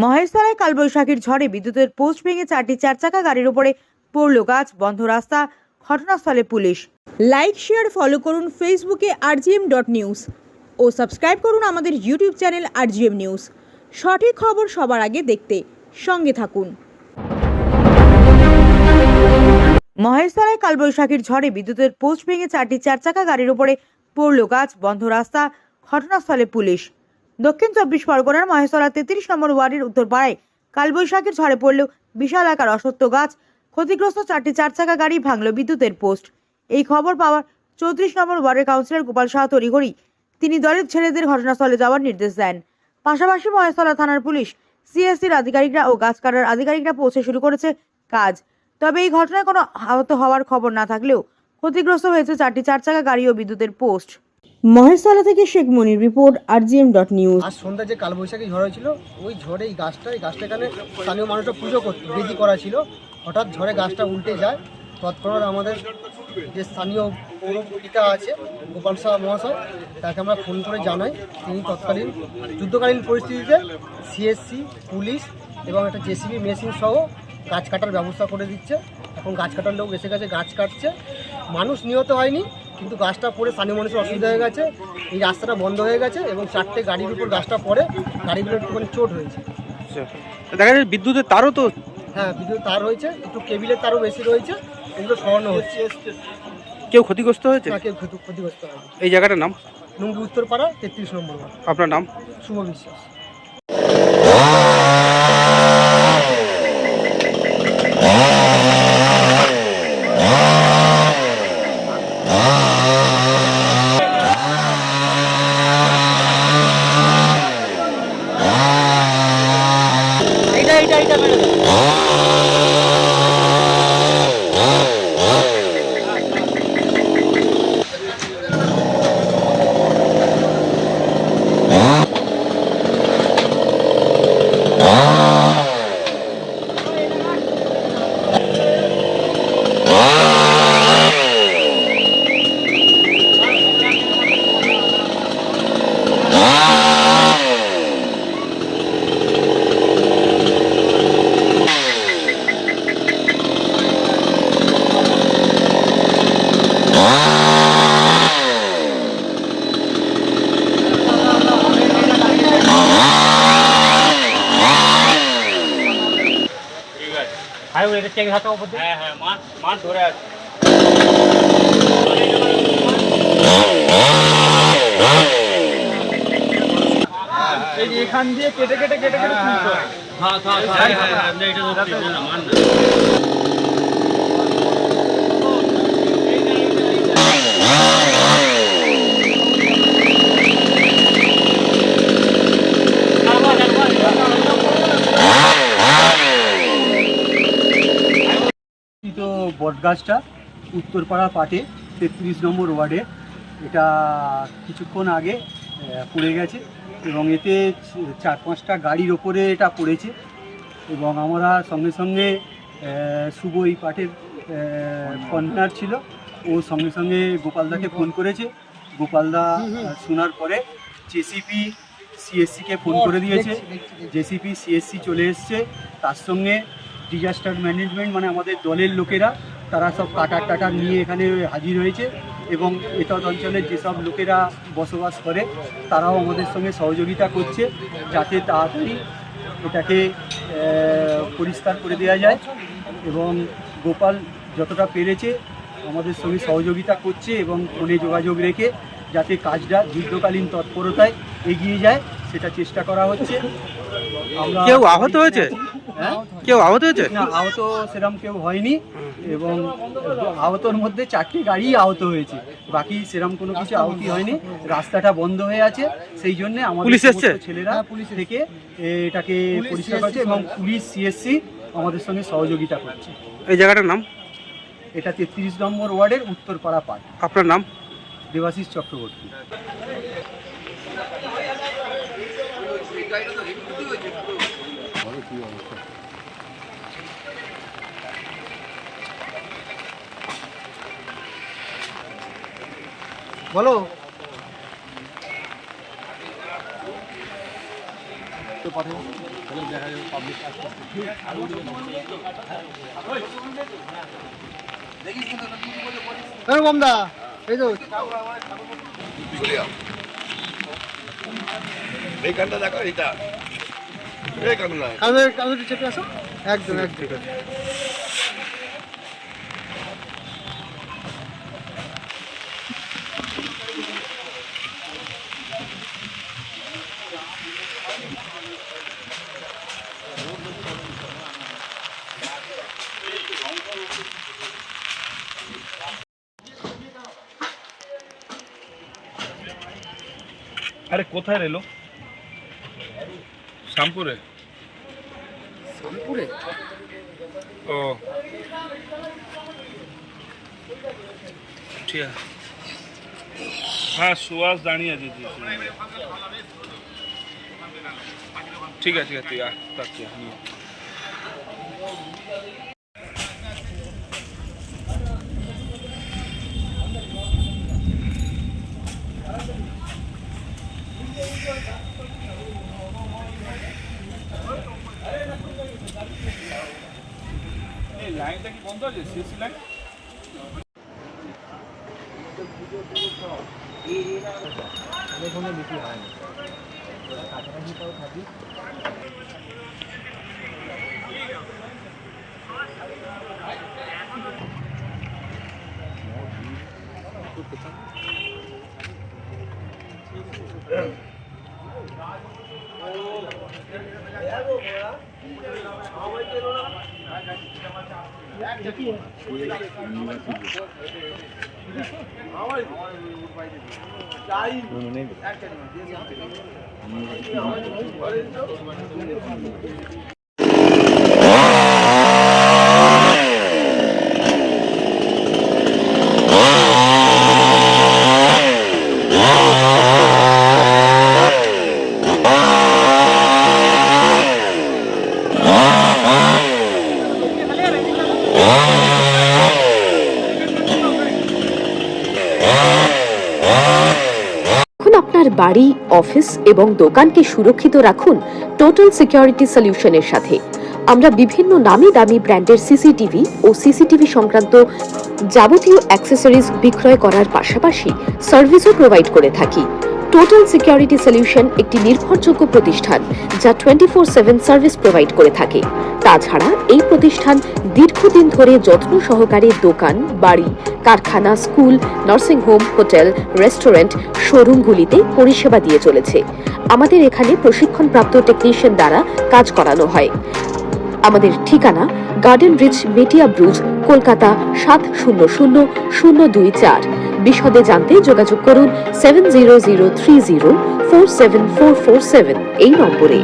মহেশতলায় কালবৈশাখীর ঝড়ে বিদ্যুতের পোস্ট ভেঙে 4টি চারচাকা গাড়ির উপরে পড়ল গাছ, বন্ধ রাস্তা, ঘটনাস্থলে পুলিশ। লাইক, শেয়ার, ফলো করুন ফেসবুকে rgm.news ও সাবস্ক্রাইব করুন আমাদের ইউটিউব চ্যানেল rgm নিউজ। সঠিক খবর সবার আগে দেখতে সঙ্গে থাকুন। মহেশতলায় কালবৈশাখীর ঝড়ে বিদ্যুতের পোস্ট ভেঙে 4টি চারচাকা গাড়ির উপরে পড়ল গাছ, বন্ধ রাস্তা, ঘটনাস্থলে পুলিশ। দক্ষিণ 24 পরগনার মহেশতলা 33 নম্বর ওয়ার্ডের উত্তরপাড়ায় কালবৈশাখীর ঝড়ে পড়ল বিশাল আকার অশ্বত্থ গাছ, ক্ষতিগ্রস্ত 4টি চারচাকা গাড়ি, ভাঙল বিদ্যুতের পোস্ট। এই খবর পাওয়ার 34 নম্বর ওয়ার্ডের কাউন্সিলর গোপাল সাহা তড়িঘড়ি তিনি দলের ছেলেদের ঘটনাস্থলে যাওয়ার নির্দেশ দেন। পাশাপাশি মহেশতলা থানার পুলিশ, সিএসসির আধিকারিকরা ও গাছ কাটার আধিকারিকরা পৌঁছে শুরু করেছে কাজ। তবে এই ঘটনায় কোনো আহত হওয়ার খবর না থাকলেও ক্ষতিগ্রস্ত হয়েছে 4টি চারচাকা গাড়ি ও বিদ্যুতের পোস্ট। মহেশতলা থেকে শেখ মনির রিপোর্ট rgm.news। আজ সন্ধ্যায় যে কালবৈশাখী ঝড় হয়েছিল, ওই ঝড়ে এই গাছটা এখানে স্থানীয় মানুষরা পুজো করতে বেদি করা ছিল। হঠাৎ ঝড়ে গাছটা উল্টে যায়। তৎক্ষণাৎ আমাদের যে স্থানীয় পৌরপিতা আছে গোপাল সাহা মহাশয়, তাকে আমরা ফোন করে জানাই। তিনি তৎকালীন যুদ্ধকালীন পরিস্থিতিতে সিএসসি, পুলিশ এবং একটা জেসিবি মেশিন সহ গাছ কাটার ব্যবস্থা করে দিচ্ছে। এখন গাছ কাটার লোক এসে গেছে, গাছ কাটছে। মানুষ নিহত হয়নি, কিন্তু গাছটা পড়ে স্থানীয় মানুষের অসুবিধা হয়ে গেছে। এই রাস্তাটা বন্ধ হয়ে গেছে এবং 4টে গাড়ির উপর গাছটা পড়ে গাড়িগুলোর একটুখানি চোট হয়েছে। দেখা যায় বিদ্যুতের তারও তো, হ্যাঁ, বিদ্যুৎ তার হয়েছে, একটু কেবিলের তারও বেশি রয়েছে, এগুলো সরানো হচ্ছে। কেউ ক্ষতিগ্রস্ত হয়েছে? না, কেউ ক্ষতিগ্রস্ত হয়নি। এই জায়গাটার নাম লুঙ্গি উত্তরপাড়া 33 নম্বর ওয়ার্ড। আপনার নাম? শুভ বিশ্বাস। মাছ ধরে আছে। এখান দিয়ে কেটে বটগাছটা উত্তরপাড়া পাটে 33 নম্বর ওয়ার্ডে, এটা কিছুক্ষণ আগে পড়ে গেছে এবং এতে 4-5টা গাড়ির ওপরে এটা পড়েছে এবং আমরা সঙ্গে সঙ্গে শুভ এই পাটের কনভেনার ছিল, ও সঙ্গে সঙ্গে গোপালদাকে ফোন করেছে। গোপালদা শোনার পরে জেসিপি সিএসসিকে ফোন করে দিয়েছে। জেসিপি সিএসসি চলে এসছে, তার সঙ্গে ডিজাস্টার ম্যানেজমেন্ট মানে আমাদের দলের লোকেরা, তারা সব কাটার নিয়ে এখানে হাজির হয়েছে এবং এতদ অঞ্চলের যেসব লোকেরা বসবাস করে তারাও আমাদের সঙ্গে সহযোগিতা করছে যাতে তাড়াতাড়ি এটাকে পরিষ্কার করে দেওয়া যায় এবং গোপাল যতটা পেরেছে আমাদের সঙ্গে সহযোগিতা করছে এবং ফোনে যোগাযোগ রেখে যাতে কাজটা যুদ্ধকালীন তৎপরতায় এগিয়ে যায় সেটা চেষ্টা করা হচ্ছে। আমরা কেউ আহত হয়েছে? হ্যাঁ, কেউ আহত হয়েছে? না, আহত সেরকম কেউ হয়নি এবং আহতর মধ্যে 4টি গাড়ি আহত হয়েছে, বাকি সেরকম কোনো কিছু আহত হয়নি। রাস্তাটা বন্ধ হয়ে আছে, সেই জন্য আমাদের ছেলেরা থেকে এটাকে পরিষ্কার করছে এবং পুলিশ সিএসসি আমাদের সঙ্গে সহযোগিতা করছে। এই জায়গাটার নাম? এটা 33 নম্বর ওয়ার্ডের উত্তরপাড়া পাট। আপনার নাম? দেবাশিস চক্রবর্তী। বলো। তো বমদা এই তো এইখানটা দেখো এইটা এইখানে না কাগজে চেপে আসো একদম একদম আরে কোথায় রেলো শ্যামপুরে ও ঠিক আছে হ্যাঁ সুয়াস দাঁড়িয়ে আছে ঠিক আছে তুই আ তাকি নিয়ে এই লাইনটা কি বন্ধ আছে সিসি লাইন এখানে বেশি হয় না কাছাকাছি তাও থাকি আপনার বাড়ি, অফিস এবং দোকানকে সুরক্ষিত রাখুন টোটাল সিকিউরিটি সলিউশনের সাথে। আমরা বিভিন্ন নামি দামি ব্র্যান্ডের সিসিটিভি ও সিসিটিভি সংক্রান্ত যাবতীয় অ্যাক্সেসরিজ বিক্রয় করার পাশাপাশি সার্ভিসও প্রোভাইড করে থাকি। টোটাল সিকিউরিটি সলিউশন একটি নির্ভরযোগ্য প্রতিষ্ঠান যা 24/7 সার্ভিস প্রোভাইড করে থাকে। তাছাড়া এই প্রতিষ্ঠান দীর্ঘদিন ধরে যত্ন সহকারে দোকান, বাড়ি, কারখানা, school, nursing home, hotel, restaurant, শোরুমগুলিতে পরিষেবা দিয়ে চলেছে। আমাদের এখানে প্রশিক্ষণপ্রাপ্ত টেকনিশিয়ান দ্বারা কাজ করানো হয়। আমাদের ঠিকানা গার্ডেন রিচ, মেটিয়া ব্রুজ, কলকাতা 700024। বিশদে জানতে যোগাযোগ করুন 7003047447 এই নম্বরে।